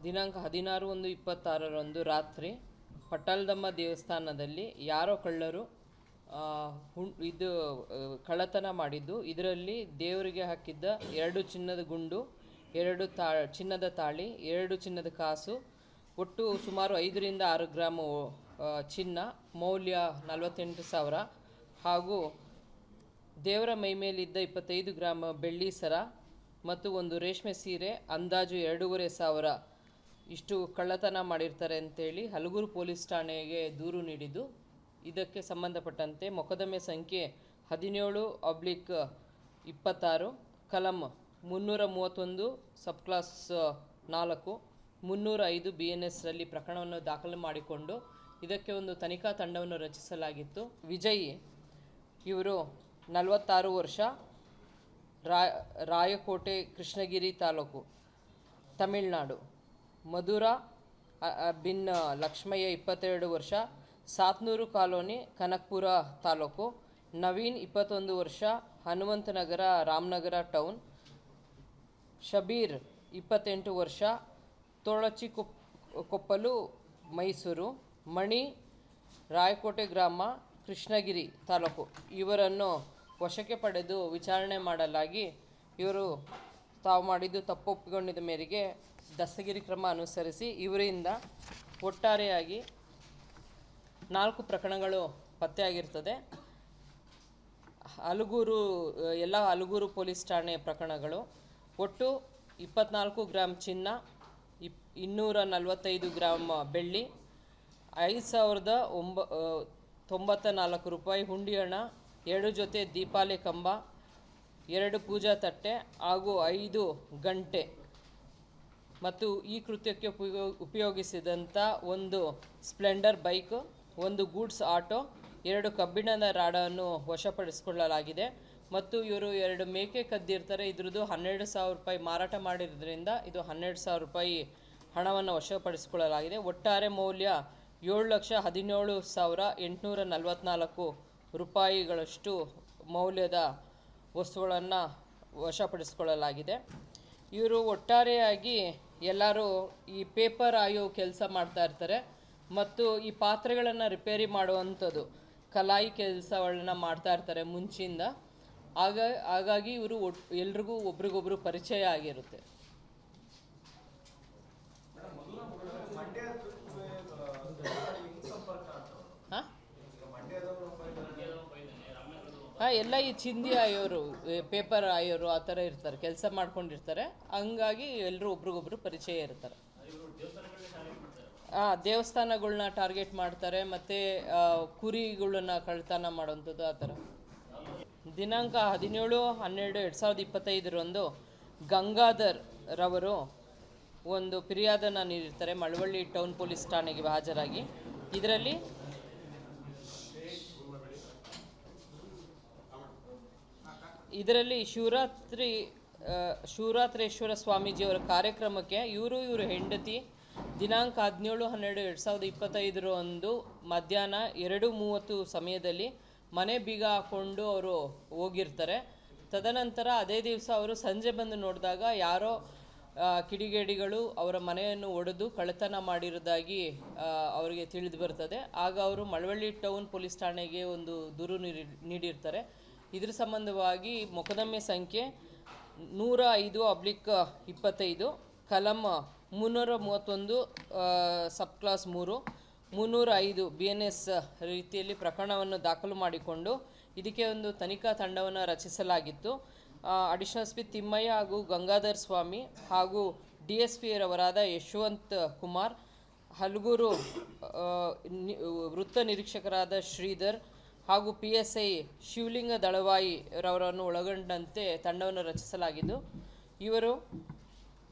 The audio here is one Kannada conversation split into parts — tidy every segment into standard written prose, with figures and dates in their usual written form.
ದಿನಾಂಕ 16/1/26ರಂದು ರಾತ್ರಿ ಪಟ್ಟಲದಮ್ಮ ದೇವಸ್ಥಾನದಲ್ಲಿ ಯಾರೋ ಕಳ್ಳರು ಇದು ಕಳ್ಳತನ ಮಾಡಿದ್ದು. ಇದರಲ್ಲಿ ದೇವರಿಗೆ ಹಾಕಿದ್ದ 2 ಚಿನ್ನದ ಗುಂಡು, 2 ಚಿನ್ನದ ತಾಳಿ, 2 ಚಿನ್ನದ ಕಾಸು, ಒಟ್ಟು ಸುಮಾರು 5ರಿಂದ 6 ಗ್ರಾಮ್ ಚಿನ್ನ, ಮೌಲ್ಯ 48,000 ಹಾಗೂ ದೇವರ ಮೈಮೇಲಿದ್ದ 25 ಗ್ರಾಮ್ ಬೆಳ್ಳಿ ಸರ ಮತ್ತು ಒಂದು ರೇಷ್ಮೆ ಸೀರೆ ಅಂದಾಜು 2,500 ಇಷ್ಟು ಕಳ್ಳತನ ಮಾಡಿರ್ತಾರೆ ಅಂತೇಳಿ ಹಲಗೂರು ಪೊಲೀಸ್ ಠಾಣೆಗೆ ದೂರು ನೀಡಿದ್ದು. ಇದಕ್ಕೆ ಸಂಬಂಧಪಟ್ಟಂತೆ ಮೊಕದ್ದಮೆ ಸಂಖ್ಯೆ 17/26 ಕಲಂ 331 ಸಬ್ ಕ್ಲಾಸ್ 4 305 BNS ರಲ್ಲಿ ಪ್ರಕರಣವನ್ನು ದಾಖಲು ಮಾಡಿಕೊಂಡು ಇದಕ್ಕೆ ಒಂದು ತನಿಖಾ ತಂಡವನ್ನು ರಚಿಸಲಾಗಿತ್ತು. ವಿಜಯ್ ಇವರು 46 ವರ್ಷ, ರಾಯಕೋಟೆ, ಕೃಷ್ಣಗಿರಿ ತಾಲೂಕು, ತಮಿಳುನಾಡು. ಮಧುರಾ ಬಿನ್ ಲಕ್ಷ್ಮಯ್ಯ 22 ವರ್ಷ, ಸಾತ್ನೂರು ಕಾಲೋನಿ, ಕನಕಪುರ ತಾಲೂಕು. ನವೀನ್ 21 ವರ್ಷ, ಹನುಮಂತನಗರ, ರಾಮನಗರ ಟೌನ್. ಶಬೀರ್ 28 ವರ್ಷ, ಕೊಪ್ಪಲು, ಮೈಸೂರು. ಮಣಿ ರಾಯಕೋಟೆ ಗ್ರಾಮ, ಕೃಷ್ಣಗಿರಿ ತಾಲೂಕು. ಇವರನ್ನು ವಶಕ್ಕೆ ಪಡೆದು ವಿಚಾರಣೆ ಮಾಡಲಾಗಿ ಇವರು ತಾವು ಮಾಡಿದ್ದು ತಪ್ಪು ಒಪ್ಪಿಕೊಂಡಿದ್ದ ಮೇರೆಗೆ ದಸ್ತಗಿರಿ ಕ್ರಮ ಅನುಸರಿಸಿ ಇವರಿಂದ ಒಟ್ಟಾರೆಯಾಗಿ 4 ಪ್ರಕರಣಗಳು ಪತ್ತೆಯಾಗಿರ್ತದೆ. ಹಲಗೂರು ಪೊಲೀಸ್ ಠಾಣೆ ಪ್ರಕರಣಗಳು. ಒಟ್ಟು 24 ಗ್ರಾಮ್ ಚಿನ್ನ, 245 ಗ್ರಾಮ್ ಬೆಳ್ಳಿ, 5,094 ರೂಪಾಯಿ ಹುಂಡಿ ಹಣ, 2 ಜೊತೆ ದೀಪಾಲೆ ಕಂಬ, 2 ಪೂಜಾ ತಟ್ಟೆ ಹಾಗೂ 5 ಗಂಟೆ ಮತ್ತು ಈ ಕೃತ್ಯಕ್ಕೆ ಉಪಯೋಗಿಸಿದಂಥ ಒಂದು ಸ್ಪ್ಲೆಂಡರ್ ಬೈಕ್, 1 ಗೂಡ್ಸ್ ಆಟೋ, 2 ಕಬ್ಬಿಣದ ರಾಡನ್ನು ವಶಪಡಿಸಿಕೊಳ್ಳಲಾಗಿದೆ. ಮತ್ತು ಇವರು 2 ಮೇಕೆ ಕದ್ದಿರ್ತಾರೆ. ಇದ್ರದ್ದು 12,000 ರೂಪಾಯಿ ಮಾರಾಟ ಮಾಡಿರೋದ್ರಿಂದ ಇದು 12,000 ರೂಪಾಯಿ ಹಣವನ್ನು ವಶಪಡಿಸಿಕೊಳ್ಳಲಾಗಿದೆ. ಒಟ್ಟಾರೆ ಮೌಲ್ಯ 7,17,844 ರೂಪಾಯಿಗಳಷ್ಟು ಮೌಲ್ಯದ ವಸ್ತುಗಳನ್ನು ವಶಪಡಿಸಿಕೊಳ್ಳಲಾಗಿದೆ. ಇವರು ಒಟ್ಟಾರೆಯಾಗಿ ಎಲ್ಲರೂ ಈ ಪೇಪರ್ ಆಯೋ ಕೆಲಸ ಮಾಡ್ತಾ ಇರ್ತಾರೆ ಮತ್ತು ಈ ಪಾತ್ರೆಗಳನ್ನು ರಿಪೇರಿ ಮಾಡುವಂಥದ್ದು ಕಲಾಯಿ ಕೆಲಸಗಳನ್ನ ಮಾಡ್ತಾ ಇರ್ತಾರೆ ಮುಂಚಿಂದ. ಹಾಗಾಗಿ ಇವರು ಎಲ್ರಿಗೂ ಒಬ್ರಿಗೊಬ್ರು ಪರಿಚಯ ಆಗಿರುತ್ತೆ. ಎಲ್ಲ ಈ ಚಿಂದಿ ಆಯೋರು, ಪೇಪರ್ ಆಯೋರು ಆ ಥರ ಇರ್ತಾರೆ, ಕೆಲಸ ಮಾಡ್ಕೊಂಡಿರ್ತಾರೆ. ಹಂಗಾಗಿ ಎಲ್ಲರೂ ಒಬ್ರಿಗೊಬ್ರು ಪರಿಚಯ ಇರ್ತಾರೆ. ದೇವಸ್ಥಾನಗಳನ್ನ ಟಾರ್ಗೆಟ್ ಮಾಡ್ತಾರೆ ಮತ್ತು ಕುರಿಗಳನ್ನ ಕಳ್ತನ ಮಾಡೋವಂಥದ್ದು ಆ ಥರ. ದಿನಾಂಕ 17/12/2025ರಂದು ಗಂಗಾಧರ್ ರವರು ಒಂದು ಫಿರ್ಯಾದನ್ನು ನೀಡಿರ್ತಾರೆ ಮಳವಳ್ಳಿ ಟೌನ್ ಪೊಲೀಸ್ ಠಾಣೆಗೆ ಹಾಜರಾಗಿ. ಇದರಲ್ಲಿ ಶಿವರಾತ್ರೇಶ್ವರ ಸ್ವಾಮೀಜಿಯವರ ಕಾರ್ಯಕ್ರಮಕ್ಕೆ ಇವ್ರ ಹೆಂಡತಿ ದಿನಾಂಕ 17/12/2025 ಮಧ್ಯಾಹ್ನ 2:30 ಸಮಯದಲ್ಲಿ ಮನೆ ಬೀಗ ಹಾಕ್ಕೊಂಡು ಅವರು ಹೋಗಿರ್ತಾರೆ. ತದನಂತರ ಅದೇ ದಿವಸ ಅವರು ಸಂಜೆ ಬಂದು ನೋಡಿದಾಗ ಯಾರೋ ಕಿಡಿಗೇಡಿಗಳು ಅವರ ಮನೆಯನ್ನು ಒಡೆದು ಕಳ್ಳತನ ಮಾಡಿರೋದಾಗಿ ಅವರಿಗೆ ತಿಳಿದು ಬರ್ತದೆ. ಆಗ ಅವರು ಮಳವಳ್ಳಿ ಟೌನ್ ಪೊಲೀಸ್ ಠಾಣೆಗೆ ಒಂದು ದೂರು ನೀಡಿರ್ತಾರೆ. ಇದರ ಸಂಬಂಧವಾಗಿ ಮೊಕದ್ದಮೆ ಸಂಖ್ಯೆ 105/25 ಕಲಂ 331 ಸಬ್ ಕ್ಲಾಸ್ 3 305 BNS ರೀತಿಯಲ್ಲಿ ಪ್ರಕರಣವನ್ನು ದಾಖಲು ಮಾಡಿಕೊಂಡು ಇದಕ್ಕೆ ಒಂದು ತನಿಖಾ ತಂಡವನ್ನು ರಚಿಸಲಾಗಿತ್ತು. ಅಡಿಷನಲ್ SP ತಿಮ್ಮಯ್ಯ ಹಾಗೂ ಗಂಗಾಧರ್ ಸ್ವಾಮಿ ಹಾಗೂ DSP ರವರಾದ ಯಶವಂತ್ ಕುಮಾರ್, ಹಲಗೂರು ವೃತ್ತ ನಿರೀಕ್ಷಕರಾದ ಶ್ರೀಧರ್ ಹಾಗೂ PSI ಶಿವಲಿಂಗ ದಳವಾಯಿ ರವರನ್ನು ಒಳಗೊಂಡಂತೆ ತಂಡವನ್ನು ರಚಿಸಲಾಗಿದ್ದು, ಇವರು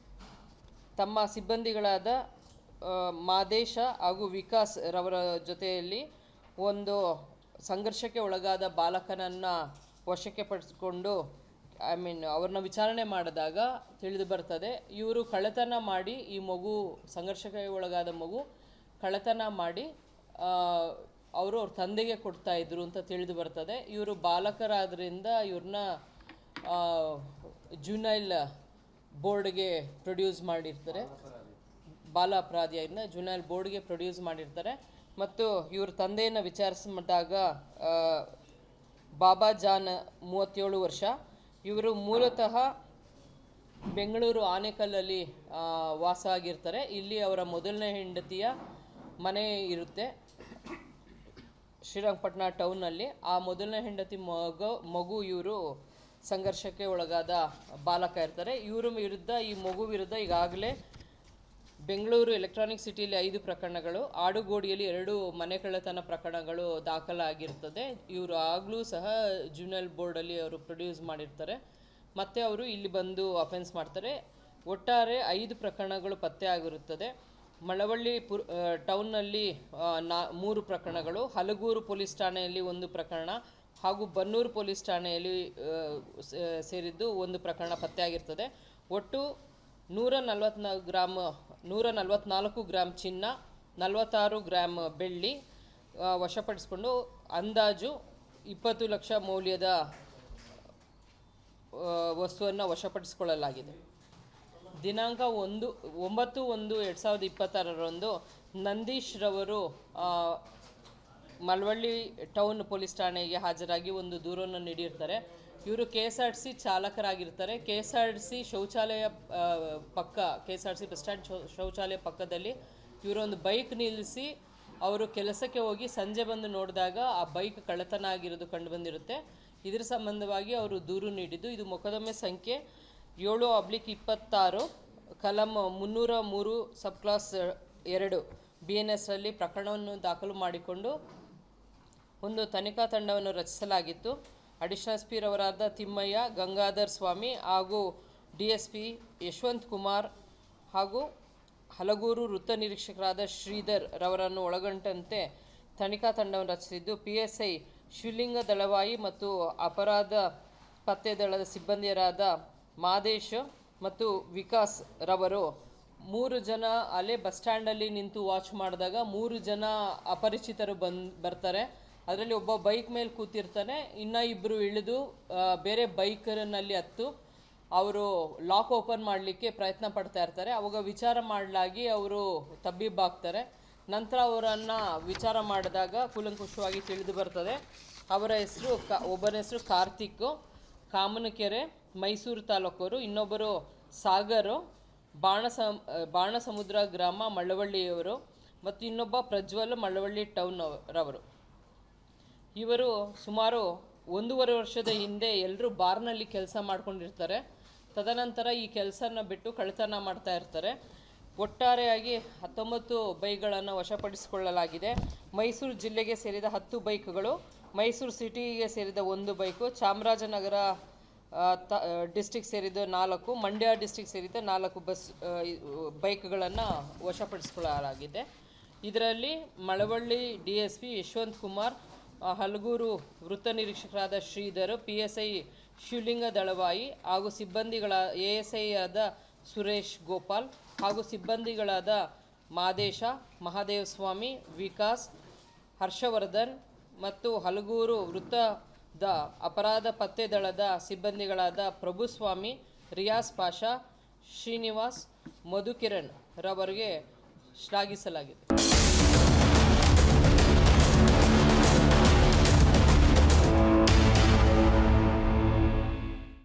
ತಮ್ಮ ಸಿಬ್ಬಂದಿಗಳಾದ ಮಾದೇಶ ಹಾಗೂ ವಿಕಾಸ್ ರವರ ಜೊತೆಯಲ್ಲಿ ಒಂದು ಸಂಘರ್ಷಕ್ಕೆ ಒಳಗಾದ ಬಾಲಕನನ್ನು ವಶಕ್ಕೆ ಪಡಿಸಿಕೊಂಡು ಅವ್ರನ್ನ ವಿಚಾರಣೆ ಮಾಡಿದಾಗ ತಿಳಿದು ಬರ್ತದೆ ಇವರು ಕಳ್ಳತನ ಮಾಡಿ, ಈ ಸಂಘರ್ಷಕ್ಕೆ ಒಳಗಾದ ಮಗು ಕಳ್ಳತನ ಮಾಡಿ ಅವರು ಅವ್ರ ತಂದೆಗೆ ಕೊಡ್ತಾ ಇದ್ರು ಅಂತ ತಿಳಿದು ಬರ್ತದೆ. ಇವರು ಬಾಲಕರಾದ್ರಿಂದ ಇವ್ರನ್ನ ಜುನೈಲ್ ಬೋರ್ಡ್ಗೆ ಪ್ರೊಡ್ಯೂಸ್ ಮಾಡಿರ್ತಾರೆ. ಬಾಲ ಅಪರಾಧಿಯನ್ನು ಜುನೈಲ್ ಬೋರ್ಡ್ಗೆ ಪ್ರೊಡ್ಯೂಸ್ ಮಾಡಿರ್ತಾರೆ. ಮತ್ತು ಇವ್ರ ತಂದೆಯನ್ನು ವಿಚಾರಿಸಿದಾಗ ಬಾಬಾ ಜಾನ್ 37 ವರ್ಷ. ಇವರು ಮೂಲತಃ ಬೆಂಗಳೂರು ಆನೇಕಲ್ಲಲ್ಲಿ ವಾಸ ಆಗಿರ್ತಾರೆ. ಇಲ್ಲಿ ಅವರ ಮೊದಲನೇ ಹೆಂಡತಿಯ ಮನೆ ಇರುತ್ತೆ ಶ್ರೀರಂಗಪಟ್ಟಣ ಟೌನ್ನಲ್ಲಿ. ಆ ಮೊದಲನೇ ಹೆಂಡತಿ ಮಗು ಇವರು ಸಂಘರ್ಷಕ್ಕೆ ಒಳಗಾದ ಬಾಲಕ ಇರ್ತಾರೆ. ಇವರು ವಿರುದ್ಧ ಈ ಮಗು ವಿರುದ್ಧ ಈಗಾಗಲೇ ಬೆಂಗಳೂರು ಎಲೆಕ್ಟ್ರಾನಿಕ್ ಸಿಟಿಯಲ್ಲಿ 5 ಪ್ರಕರಣಗಳು, ಆಡುಗೋಡಿಯಲ್ಲಿ 2 ಮನೆ ಕಳ್ಳತನ ಪ್ರಕರಣಗಳು ದಾಖಲಾಗಿರ್ತದೆ. ಇವರು ಆಗಲೂ ಸಹ ಜುನೈಲ್ ಬೋರ್ಡಲ್ಲಿ ಅವರು ಪ್ರೊಡ್ಯೂಸ್ ಮಾಡಿರ್ತಾರೆ. ಮತ್ತು ಅವರು ಇಲ್ಲಿ ಬಂದು ಅಫೆನ್ಸ್ ಮಾಡ್ತಾರೆ. ಒಟ್ಟಾರೆ 5 ಪ್ರಕರಣಗಳು ಪತ್ತೆ ಆಗಿರುತ್ತದೆ. ಮಳವಳ್ಳಿ ಟೌನ್ನಲ್ಲಿ 3 ಪ್ರಕರಣಗಳು, ಹಲಗೂರು ಪೊಲೀಸ್ ಠಾಣೆಯಲ್ಲಿ 1 ಪ್ರಕರಣ ಹಾಗೂ ಬನ್ನೂರು ಪೊಲೀಸ್ ಠಾಣೆಯಲ್ಲಿ ಸೇರಿದ್ದು 1 ಪ್ರಕರಣ ಪತ್ತೆಯಾಗಿರ್ತದೆ. ಒಟ್ಟು 144 ಗ್ರಾಮ್ ಚಿನ್ನ, 46 ಗ್ರಾಮ್ ಬೆಳ್ಳಿ ವಶಪಡಿಸಿಕೊಂಡು ಅಂದಾಜು 20 ಲಕ್ಷ ಮೌಲ್ಯದ ವಸ್ತುವನ್ನು ವಶಪಡಿಸಿಕೊಳ್ಳಲಾಗಿದೆ. ದಿನಾಂಕ 9/1/2026 ನಂದೀಶ್ ರವರು ಮಳವಳ್ಳಿ ಟೌನ್ ಪೊಲೀಸ್ ಠಾಣೆಗೆ ಹಾಜರಾಗಿ ಒಂದು ದೂರನ್ನು ನೀಡಿರ್ತಾರೆ. ಇವರು KSRTC ಚಾಲಕರಾಗಿರ್ತಾರೆ. KSRTC ಶೌಚಾಲಯ ಪಕ್ಕ, KSRTC ಬಸ್ ಸ್ಟ್ಯಾಂಡ್ ಶೌಚಾಲಯ ಪಕ್ಕದಲ್ಲಿ ಇವರೊಂದು ಬೈಕ್ ನಿಲ್ಲಿಸಿ ಅವರು ಕೆಲಸಕ್ಕೆ ಹೋಗಿ ಸಂಜೆ ಬಂದು ನೋಡಿದಾಗ ಆ ಬೈಕ್ ಕಳ್ಳತನ ಆಗಿರೋದು ಕಂಡುಬಂದಿರುತ್ತೆ. ಇದರ ಸಂಬಂಧವಾಗಿ ಅವರು ದೂರು ನೀಡಿದ್ದು, ಇದು ಮೊಕದ್ದಮೆ ಸಂಖ್ಯೆ 7/26 ಕಲಂ 303 ಸಬ್ ಕ್ಲಾಸ್ 2 BNSರಲ್ಲಿ ಪ್ರಕರಣವನ್ನು ದಾಖಲು ಮಾಡಿಕೊಂಡು ಒಂದು ತನಿಖಾ ತಂಡವನ್ನು ರಚಿಸಲಾಗಿತ್ತು. ಅಡಿಷನಲ್ SP ರವರಾದ ತಿಮ್ಮಯ್ಯ, ಗಂಗಾಧರ್ ಸ್ವಾಮಿ ಹಾಗೂ DSP ಯಶವಂತ್ ಕುಮಾರ್ ಹಾಗೂ ಹಲಗೂರು ವೃತ್ತ ನಿರೀಕ್ಷಕರಾದ ಶ್ರೀಧರ್ ರವರನ್ನು ಒಳಗೊಂಡಂತೆ ತನಿಖಾ ತಂಡವನ್ನು ರಚಿಸಿದ್ದು, PSI ಶಿವಲಿಂಗ ದಳವಾಯಿ ಮತ್ತು ಅಪರಾಧ ಪತ್ತೆ ದಳದ ಸಿಬ್ಬಂದಿಯರಾದ ಮಾದೇಶ್ ಮತ್ತು ವಿಕಾಸ್ ರವರು 3 ಜನ ಅಲ್ಲೇ ಬಸ್ ಸ್ಟ್ಯಾಂಡಲ್ಲಿ ನಿಂತು ವಾಚ್ ಮಾಡಿದಾಗ 3 ಜನ ಅಪರಿಚಿತರು ಬರ್ತಾರೆ. ಅದರಲ್ಲಿ ಒಬ್ಬ ಬೈಕ್ ಮೇಲೆ ಕೂತಿರ್ತಾನೆ, ಇನ್ನು 2 ಇಳಿದು ಬೇರೆ ಬೈಕ್ನಲ್ಲಿ ಹತ್ತು ಅವರು ಲಾಕ್ ಓಪನ್ ಮಾಡಲಿಕ್ಕೆ ಪ್ರಯತ್ನ ಪಡ್ತಾ ಇರ್ತಾರೆ. ಅವಾಗ ವಿಚಾರ ಮಾಡಲಾಗಿ ಅವರು ತಬ್ಬಿಬ್ಬಾಗ್ತಾರೆ. ನಂತರ ಅವರನ್ನು ವಿಚಾರ ಮಾಡಿದಾಗ ಕೂಲಂಕುಷವಾಗಿ ತಿಳಿದು ಬರ್ತದೆ. ಅವರ ಹೆಸರು ಒಬ್ಬನ ಹೆಸರು ಕಾರ್ತಿಕ್, ಕಾಮನಕೆರೆ, ಮೈಸೂರು ತಾಲೂಕವರು. ಇನ್ನೊಬ್ಬರು ಸಾಗರು, ಬಾಣಸಮುದ್ರ ಗ್ರಾಮ, ಮಳವಳ್ಳಿಯವರು. ಮತ್ತು ಇನ್ನೊಬ್ಬ ಪ್ರಜ್ವಲ್, ಮಳವಳ್ಳಿ ಟೌನ್ ರವರು. ಇವರು ಸುಮಾರು 1.5 ವರ್ಷದ ಹಿಂದೆ ಎಲ್ಲರೂ ಬಾರ್ನಲ್ಲಿ ಕೆಲಸ ಮಾಡ್ಕೊಂಡಿರ್ತಾರೆ. ತದನಂತರ ಈ ಕೆಲಸನ ಬಿಟ್ಟು ಕಳ್ಳತನ ಮಾಡ್ತಾ ಇರ್ತಾರೆ. ಒಟ್ಟಾರೆಯಾಗಿ 19 ಬೈಕ್ಗಳನ್ನು ವಶಪಡಿಸಿಕೊಳ್ಳಲಾಗಿದೆ. ಮೈಸೂರು ಜಿಲ್ಲೆಗೆ ಸೇರಿದ 10 ಬೈಕ್ಗಳು, ಮೈಸೂರು ಸಿಟಿಗೆ ಸೇರಿದ 1 ಬೈಕು, ಚಾಮರಾಜನಗರ ಡಿಸ್ಟಿಕ್ ಸೇರಿದ 4, ಮಂಡ್ಯ ಡಿಸ್ಟಿಕ್ ಸೇರಿದ 4 ಬೈಕ್ಗಳನ್ನು ವಶಪಡಿಸಿಕೊಳ್ಳಲಾಗಿದೆ. ಇದರಲ್ಲಿ ಮಳವಳ್ಳಿ DSP ಯಶವಂತ್ ಕುಮಾರ್, ಹಲಗೂರು ವೃತ್ತ ನಿರೀಕ್ಷಕರಾದ ಶ್ರೀಧರ್, PSI ಶಿವಲಿಂಗ ದಳವಾಯಿ ಹಾಗೂ ಸಿಬ್ಬಂದಿಗಳ ASI ಆದ ಸುರೇಶ್ ಗೋಪಾಲ್ ಹಾಗೂ ಸಿಬ್ಬಂದಿಗಳಾದ ಮಾದೇಶ, ಮಹಾದೇವಸ್ವಾಮಿ, ವಿಕಾಸ್, ಹರ್ಷವರ್ಧನ್ ಮತ್ತು ಹಲಗೂರು ವೃತ್ತದ ಅಪರಾಧ ಪತ್ತೆ ದಳದ ಸಿಬ್ಬಂದಿಗಳಾದ ಪ್ರಭುಸ್ವಾಮಿ, ರಿಯಾಸ್ ಪಾಷಾ, ಶ್ರೀನಿವಾಸ್, ಮಧುಕಿರಣ್ ರವರಿಗೆ ಶ್ಲಾಘಿಸಲಾಗಿದೆ.